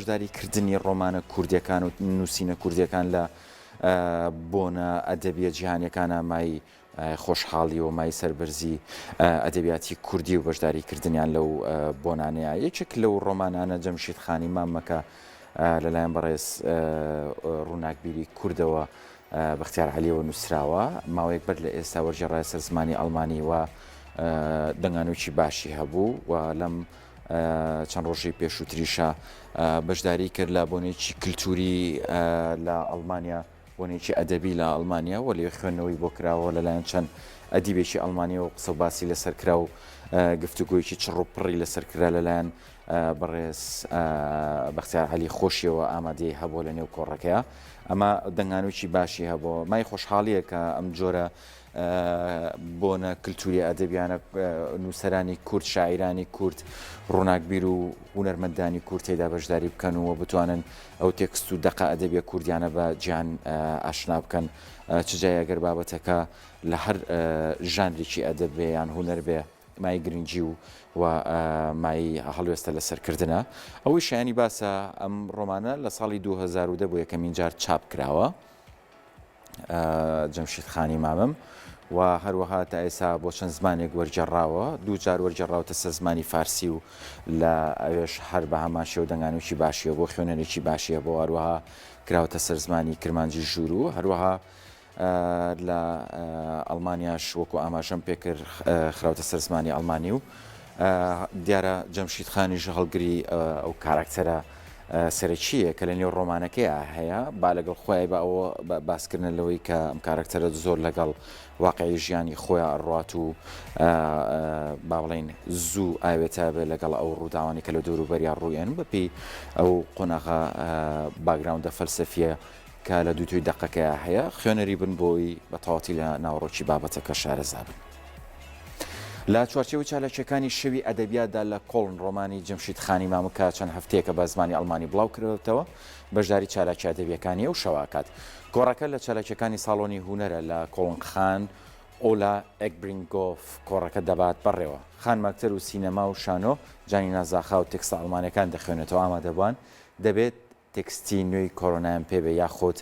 بەشداریکردنی ڕۆمانە کوردیەکان و نووسینە کوردیەکان لە بۆنە ئەدەبیە جیهانیەکانە مای خۆشحاڵی و مای سەربەرزی ئەدەبیاتی کوردی و بەشداریکردنیان لەو بۆنانەیە یەکێک لەو ڕۆمانانە جەمشید خانی مامەکە لەلایەن بەڕێز ڕووناکبیری کوردەوە بەختیار عەلیەوە نووسراوە ماوەیەک بەر لە ئێستا وەرجێڕای سەر زمانی ئەڵمانی و دەنگانوویکی باشی هەبوو و لەم چەند ڕۆژی پێشووتریشە بەشداری کرد لە بۆنێکی کللتوری لە ئەڵمانیا بۆنێکی ئەدەبی لە ئەڵمانیا و لێ خوێندنەوەی بۆ کراوە لەلایەن چەند ئەدیبێکی ئەڵمانیا و قسە باسی لەسەرکرا و گفتوگۆیکی چڕوپڕی لەسەرکرا لەلایەن بەڕێز بەختیار عەلی خۆشیەوە ئامادەی هەبوو لە نێو کۆڕەکەیە ئەمە دەنگانوویکی باشی هەبوو مای خۆشحاڵیە کە ئەم جۆرە بۆنە کللتوری ئەدەبیانە نووسەرانی کورد شاعیرانی کورد ڕووناکبیر و هونەرمەندانی کورد تێدا بەشداری بکەن و بتوانن ئەو تێکست و دەقە ئەدەبیە کوردیانە بە گیان ئاشنا بکەن چجای ئەگەر بابەتەکە لە هەر ژانرێکی ئەدەبێ یان هونەر بێ مای گرنگجی و مای هەڵوێستە لەسەرکردنە ئەوەی شایانی باسە ئەم ڕۆمانە لە ساڵی 2010 بۆ یەکەمین جار چاپ کراوە جەمشید خانی مامم و هەروەها تا ئێستا بۆ چەند زمانێک وەرجێڕاوە دوو جار وەرجێڕاوتە سە زمانی فارسی و لە ئەوێش هەر بە هەماشێ و دەنگانوویکی باشیە بۆ خوێنەرێکی باشیە بۆ هەروەها کراوەتە سەر زمانی کرمانجی ژوور و هەروەها لە ئەڵمانیاش وەکو ئاماژەم پێکرد خراوەتە سەر زمانی ئەڵمانی و دیارە جەمشید خانیش هەڵگری ئەو کاراکتەرە سەرچیە کە لە نێو ڕۆمانەکەیە هەیە با لەگەڵ خۆی بە ئەوە باسکردن لەوەی کە ئەم کاراکتەرە زۆر لەگەڵ واقعی ژیانی خۆیان ئەڕات و با بڵێن زوو ئاوێتە بێ لەگەڵ ئەو ڕووداوانی کە لە دەوروبەریان ڕوویان بەپی ئەو قۆناغا باگراوندە فەلسەفیە کە لە دووتوی دەقەکەیە هەیە خوێنەری بن بۆی بە تەواتی لە ناوڕۆکی بابەتەکە شارەزا بن. لە چوارچێوەی چالاکیەکانی شەوی ئەدەبیاتدا لە کۆڵن ڕۆمانی جەمشید خانی مامکە چەند هەفتەیەکە بە زمانی ئەڵمانی بڵاو کردوێتەوە بەشداری چالاکی ئەدەبیەکانی و شەواکات گۆڕەکە لە چالاکیەکانی ساڵۆنی هونەرە لە کۆڵن خان ئۆلا ئەکبرینگۆف کۆڕەکە دەبات بەڕێوە خان ماکتەر و سینەما و شانۆ جانی نازاخا و تێکستە ئەڵمانەکان دەخوێنێتەوە ئامادەبوان دەبێت تێکستی نوێی کۆرۆنایان پێبێ یاخۆت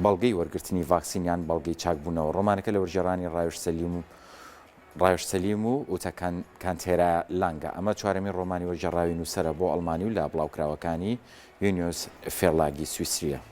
بەڵگەی وەرگرتنی ڤاکسینیان بەڵگەی چاکبوونەوە ڕۆمانەکە لە وەرجێڕانی ڕایش سەلیم و ئوتە کانتێرا لانگە ئەمە چوارەمی ڕۆمانی وەرجێڕاوی نووسەرە بۆ ئەڵمانی و لە بڵاوکراوەکانی یونیۆس فێرلاگی سویسریە.